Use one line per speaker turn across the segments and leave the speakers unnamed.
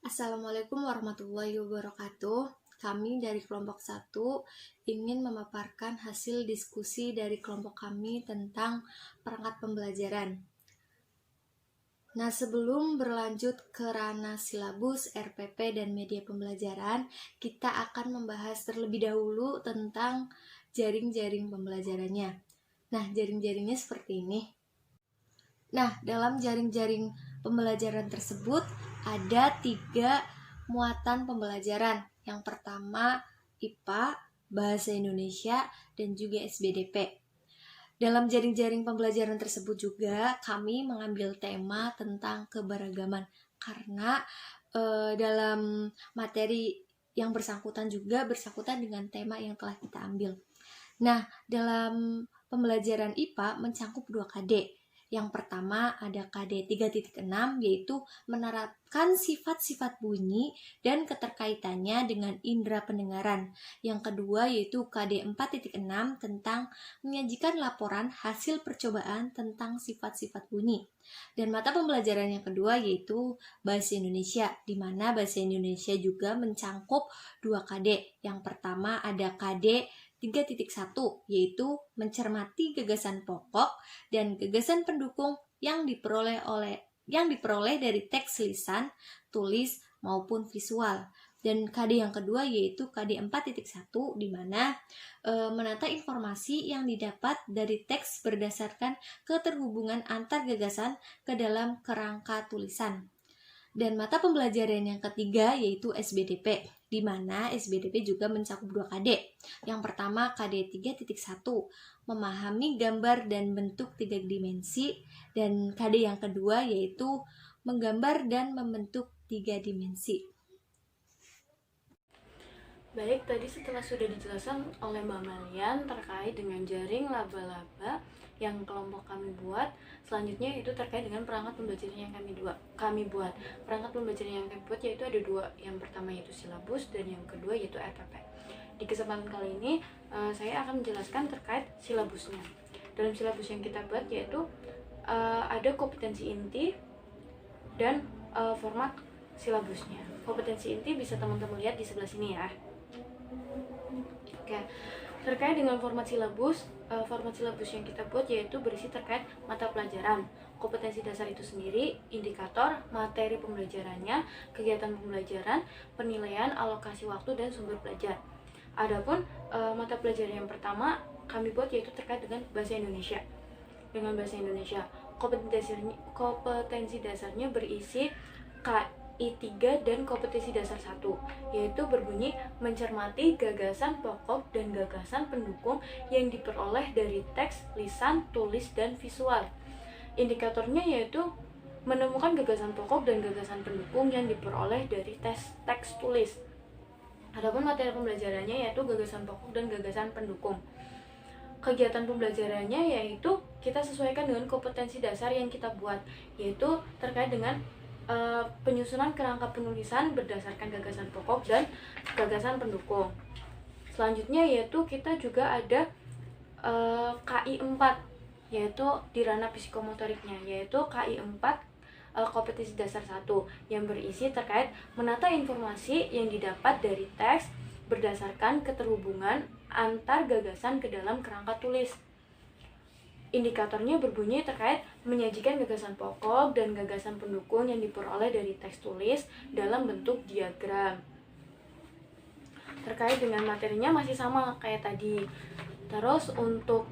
Assalamualaikum warahmatullahi wabarakatuh. Kami dari kelompok 1 ingin memaparkan hasil diskusi dari kelompok kami tentang perangkat pembelajaran. Nah, sebelum berlanjut ke ranah silabus, RPP, dan media pembelajaran, kita akan membahas terlebih dahulu tentang jaring-jaring pembelajarannya. Nah, jaring-jaringnya seperti ini. Nah, dalam jaring-jaring pembelajaran tersebut ada 3 muatan pembelajaran. Yang pertama IPA, Bahasa Indonesia, dan juga SBDP. Dalam jaring-jaring pembelajaran tersebut juga kami mengambil tema tentang keberagaman karena dalam materi yang bersangkutan juga bersangkutan dengan tema yang telah kita ambil. Nah, dalam pembelajaran IPA mencakup 2 KD. Yang pertama ada KD 3.6 yaitu menerapkan sifat-sifat bunyi dan keterkaitannya dengan indera pendengaran. Yang kedua yaitu KD 4.6 tentang menyajikan laporan hasil percobaan tentang sifat-sifat bunyi. Dan mata pembelajaran yang kedua yaitu Bahasa Indonesia, di mana Bahasa Indonesia juga mencakup 2 KD. Yang pertama ada KD 3.1 yaitu mencermati gagasan pokok dan gagasan pendukung yang diperoleh dari teks lisan, tulis maupun visual. Dan KD yang kedua yaitu KD 4.1 di mana menata informasi yang didapat dari teks berdasarkan keterhubungan antar gagasan ke dalam kerangka tulisan. Dan mata pembelajaran yang ketiga yaitu SBDP, di mana SBDP juga mencakup 2 KD. Yang pertama KD 3.1, memahami gambar dan bentuk 3 dimensi, dan KD yang kedua yaitu menggambar dan membentuk 3 dimensi.
Baik, tadi setelah sudah dijelaskan oleh Mbak Malian terkait dengan jaring laba-laba yang kelompok kami buat, selanjutnya itu terkait dengan perangkat pembelajaran yang kami buat. Perangkat pembelajaran yang kami buat yaitu ada 2, yang pertama yaitu silabus dan yang kedua yaitu RPP. Di kesempatan kali ini saya akan menjelaskan terkait silabusnya. Dalam silabus yang kita buat yaitu ada kompetensi inti dan format silabusnya. Kompetensi inti bisa teman-teman lihat di sebelah sini ya. Oke, terkait dengan format silabus yang kita buat yaitu berisi terkait mata pelajaran, kompetensi dasar itu sendiri, indikator, materi pembelajarannya, kegiatan pembelajaran, penilaian, alokasi waktu, dan sumber belajar. Adapun mata pelajaran yang pertama kami buat yaitu terkait dengan bahasa Indonesia. Dengan bahasa Indonesia, kompetensi dasarnya berisi KI3 dan kompetensi dasar 1, yaitu berbunyi mencermati gagasan pokok dan gagasan pendukung yang diperoleh dari teks, lisan, tulis, dan visual. Indikatornya yaitu menemukan gagasan pokok dan gagasan pendukung yang diperoleh dari teks tulis. Adapun materi pembelajarannya yaitu gagasan pokok dan gagasan pendukung. Kegiatan pembelajarannya yaitu kita sesuaikan dengan kompetensi dasar yang kita buat, yaitu terkait dengan penyusunan kerangka penulisan berdasarkan gagasan pokok dan gagasan pendukung. Selanjutnya yaitu kita juga ada KI 4 yaitu di ranah psikomotoriknya, yaitu KI 4 kompetensi dasar 1 yang berisi terkait menata informasi yang didapat dari teks berdasarkan keterhubungan antar gagasan ke dalam kerangka tulis. Indikatornya berbunyi terkait menyajikan gagasan pokok dan gagasan pendukung yang diperoleh dari teks tulis dalam bentuk diagram. Terkait dengan materinya masih sama kayak tadi. Terus untuk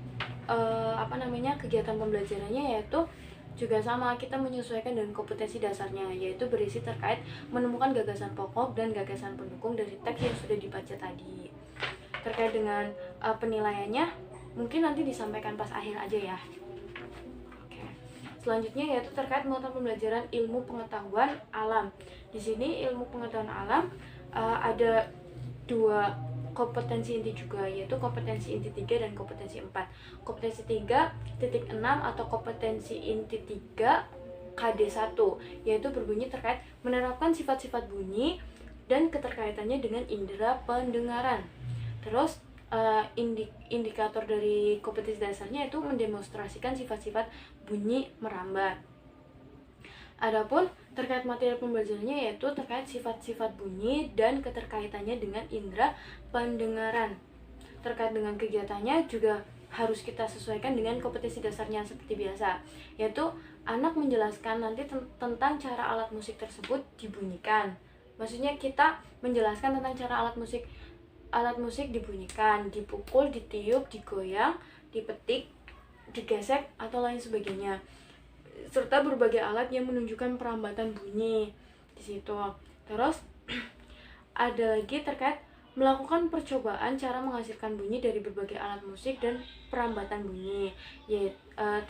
kegiatan pembelajarannya yaitu juga sama, kita menyesuaikan dengan kompetensi dasarnya, yaitu berisi terkait menemukan gagasan pokok dan gagasan pendukung dari teks yang sudah dibaca tadi. Terkait dengan penilaiannya mungkin nanti disampaikan pas akhir aja ya. Oke. Selanjutnya yaitu terkait mata pembelajaran ilmu pengetahuan alam. Di sini ilmu pengetahuan alam ada 2 kompetensi inti juga, yaitu kompetensi inti 3 dan kompetensi 4. Kompetensi 3.6 atau kompetensi inti 3 KD 1 yaitu berbunyi terkait menerapkan sifat-sifat bunyi dan keterkaitannya dengan indera pendengaran. Terus indikator dari kompetensi dasarnya itu mendemonstrasikan sifat-sifat bunyi merambat. Adapun terkait materi pembelajarannya yaitu terkait sifat-sifat bunyi dan keterkaitannya dengan indera pendengaran. Terkait dengan kegiatannya juga harus kita sesuaikan dengan kompetensi dasarnya seperti biasa, yaitu anak menjelaskan nanti tentang cara alat musik tersebut dibunyikan. Maksudnya kita menjelaskan tentang cara alat musik dibunyikan, dipukul, ditiup, digoyang, dipetik, digesek atau lain sebagainya, serta berbagai alat yang menunjukkan perambatan bunyi di situ. Terus ada lagi terkait melakukan percobaan cara menghasilkan bunyi dari berbagai alat musik dan perambatan bunyi.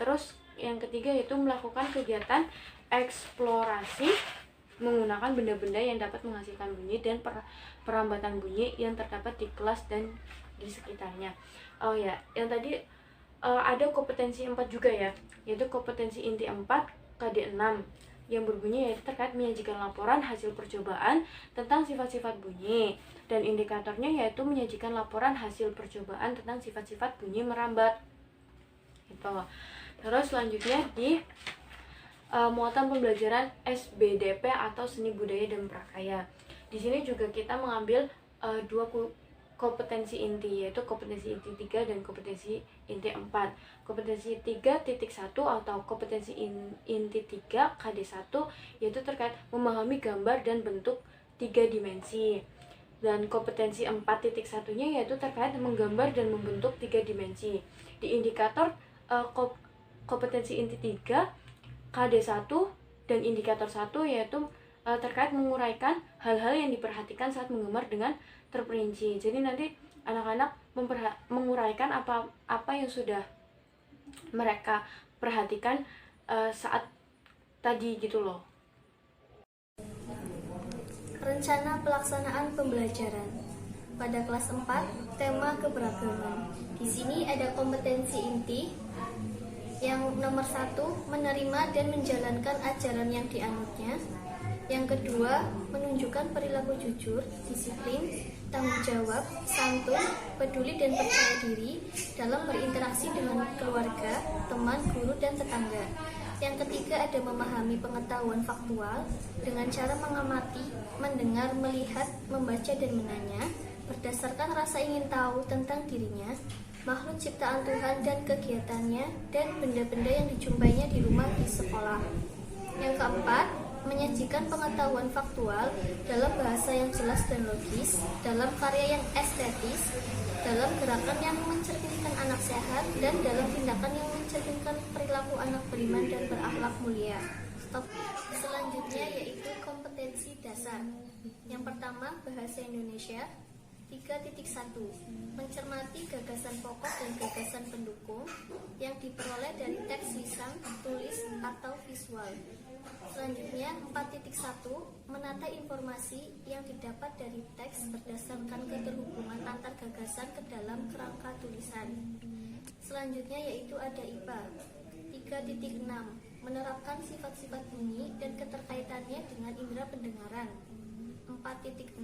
Terus yang ketiga yaitu melakukan kegiatan eksplorasi menggunakan benda-benda yang dapat menghasilkan bunyi dan perambatan bunyi yang terdapat di kelas dan di sekitarnya. Oh ya, yang tadi ada kompetensi 4 juga ya, yaitu kompetensi inti 4 KD6 yang berbunyi yaitu terkait menyajikan laporan hasil percobaan tentang sifat-sifat bunyi, dan indikatornya yaitu menyajikan laporan hasil percobaan tentang sifat-sifat bunyi merambat gitu. Terus selanjutnya di muatan pembelajaran SBDP atau seni budaya dan prakarya. Di sini juga kita mengambil dua kompetensi inti, yaitu kompetensi inti 3 dan kompetensi inti 4. Kompetensi 3.1 atau kompetensi inti 3 KD1 yaitu terkait memahami gambar dan bentuk 3 dimensi. Dan kompetensi 4.1-nya yaitu terkait menggambar dan membentuk 3 dimensi. Di indikator kompetensi inti 3 KD1 dan indikator 1 yaitu terkait menguraikan hal-hal yang diperhatikan saat menggambar dengan terperinci. Jadi nanti anak-anak menguraikan apa yang sudah mereka perhatikan saat tadi gitu loh.
Rencana pelaksanaan pembelajaran. Pada kelas 4, tema keberagaman. Di sini ada kompetensi inti yang nomor 1, menerima dan menjalankan ajaran yang dianutnya. Yang kedua, menunjukkan perilaku jujur, disiplin, tanggung jawab, santun, peduli dan percaya diri dalam berinteraksi dengan keluarga, teman, guru, dan tetangga. Yang ketiga ada memahami pengetahuan faktual dengan cara mengamati, mendengar, melihat, membaca, dan menanya berdasarkan rasa ingin tahu tentang dirinya, makhluk ciptaan Tuhan dan kegiatannya, dan benda-benda yang dijumpainya di rumah di sekolah. Yang keempat, menyajikan pengetahuan faktual dalam bahasa yang jelas dan logis, dalam karya yang estetis, dalam gerakan yang mencerminkan anak sehat, dan dalam tindakan yang mencerminkan perilaku anak beriman dan berakhlak mulia. Selanjutnya yaitu kompetensi dasar. Yang pertama, bahasa Indonesia. 3.1 mencermati gagasan pokok dan gagasan pendukung yang diperoleh dari teks lisan, tulis, atau visual. Selanjutnya 4.1 menata informasi yang didapat dari teks berdasarkan keterhubungan antar gagasan ke dalam kerangka tulisan. Selanjutnya yaitu ada IPA. 3.6 menerapkan sifat-sifat bunyi dan keterkaitannya dengan indera pendengaran. 4.6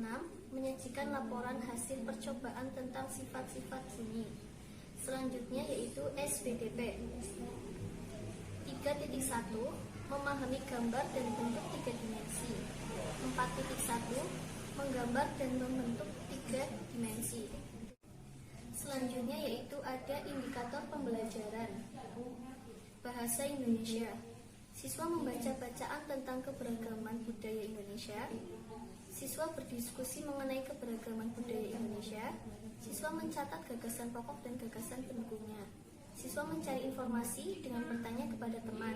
menyajikan laporan hasil percobaan tentang sifat-sifat bunyi. Selanjutnya yaitu SBDP. 3.1 memahami gambar dan bentuk 3 dimensi. 4.1 menggambar dan membentuk 3 dimensi. Selanjutnya yaitu ada indikator pembelajaran. Bahasa Indonesia. Siswa membaca bacaan tentang keberagaman budaya Indonesia. Siswa berdiskusi mengenai keberagaman budaya Indonesia. Siswa mencatat gagasan pokok dan gagasan pendukungnya. Siswa mencari informasi dengan bertanya kepada teman.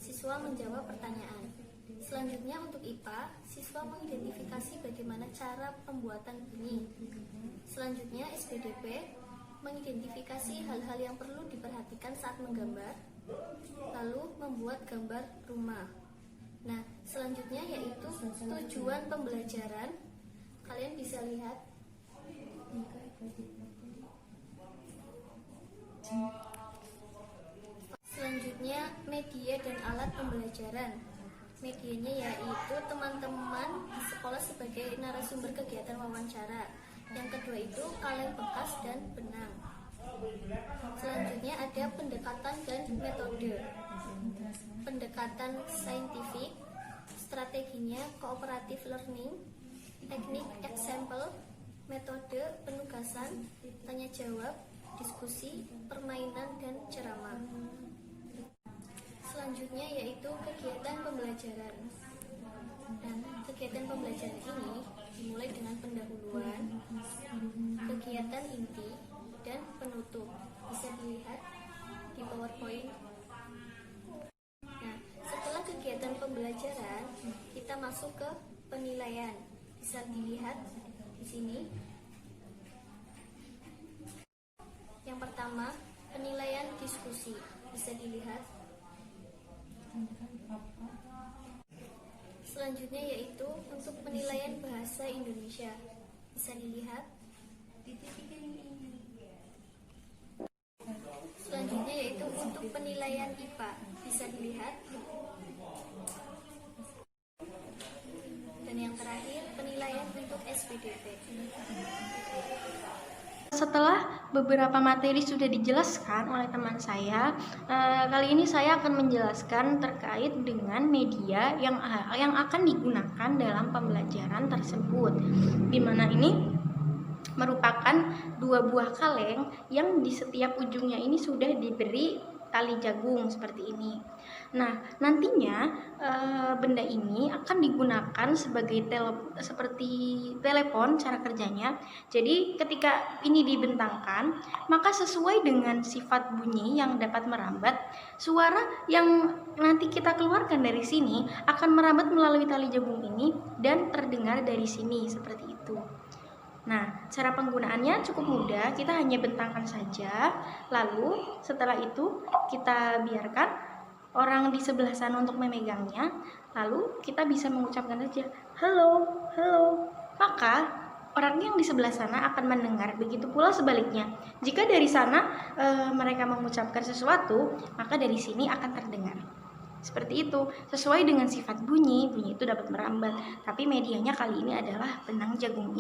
Siswa menjawab pertanyaan. Selanjutnya untuk IPA, siswa mengidentifikasi bagaimana cara pembuatan bunyi. Selanjutnya SBDP, mengidentifikasi hal-hal yang perlu diperhatikan saat menggambar, lalu membuat gambar rumah. Nah, selanjutnya yaitu tujuan pembelajaran. Kalian bisa lihat. Selanjutnya media dan alat pembelajaran. Medianya yaitu teman-teman di sekolah sebagai narasumber kegiatan wawancara. Yang kedua itu kaleng bekas dan benang. Selanjutnya ada pendekatan dan metode. Pendekatan saintifik, strateginya kooperatif learning, teknik example, metode penugasan, tanya jawab, diskusi, permainan, dan ceramah. Selanjutnya yaitu kegiatan pembelajaran. Dan kegiatan pembelajaran ini dimulai dengan pendahuluan, kegiatan inti, dan penutup. Bisa dilihat di PowerPoint. Nah, setelah kegiatan pembelajaran, kita masuk ke penilaian. Bisa dilihat di sini. Yang pertama, penilaian diskusi. Bisa dilihat. Selanjutnya yaitu untuk penilaian bahasa Indonesia. Bisa dilihat. Selanjutnya yaitu untuk penilaian IPA. Bisa dilihat. Dan yang terakhir, penilaian untuk SPDP.
Setelah beberapa materi sudah dijelaskan oleh teman saya, kali ini saya akan menjelaskan terkait dengan media yang akan digunakan dalam pembelajaran tersebut, di mana ini merupakan 2 buah kaleng yang di setiap ujungnya ini sudah diberi tali jagung seperti ini. Nah, nantinya benda ini akan digunakan sebagai seperti telepon cara kerjanya. Jadi ketika ini dibentangkan, maka sesuai dengan sifat bunyi yang dapat merambat, suara yang nanti kita keluarkan dari sini akan merambat melalui tali jagung ini dan terdengar dari sini seperti itu. Nah, cara penggunaannya cukup mudah, kita hanya bentangkan saja. Lalu setelah itu kita biarkan orang di sebelah sana untuk memegangnya. Lalu kita bisa mengucapkan saja, halo, halo. Maka orang yang di sebelah sana akan mendengar, begitu pula sebaliknya. Jika dari sana mereka mengucapkan sesuatu, maka dari sini akan terdengar. Seperti itu, sesuai dengan sifat bunyi itu dapat merambat. Tapi medianya kali ini adalah benang jagung ini.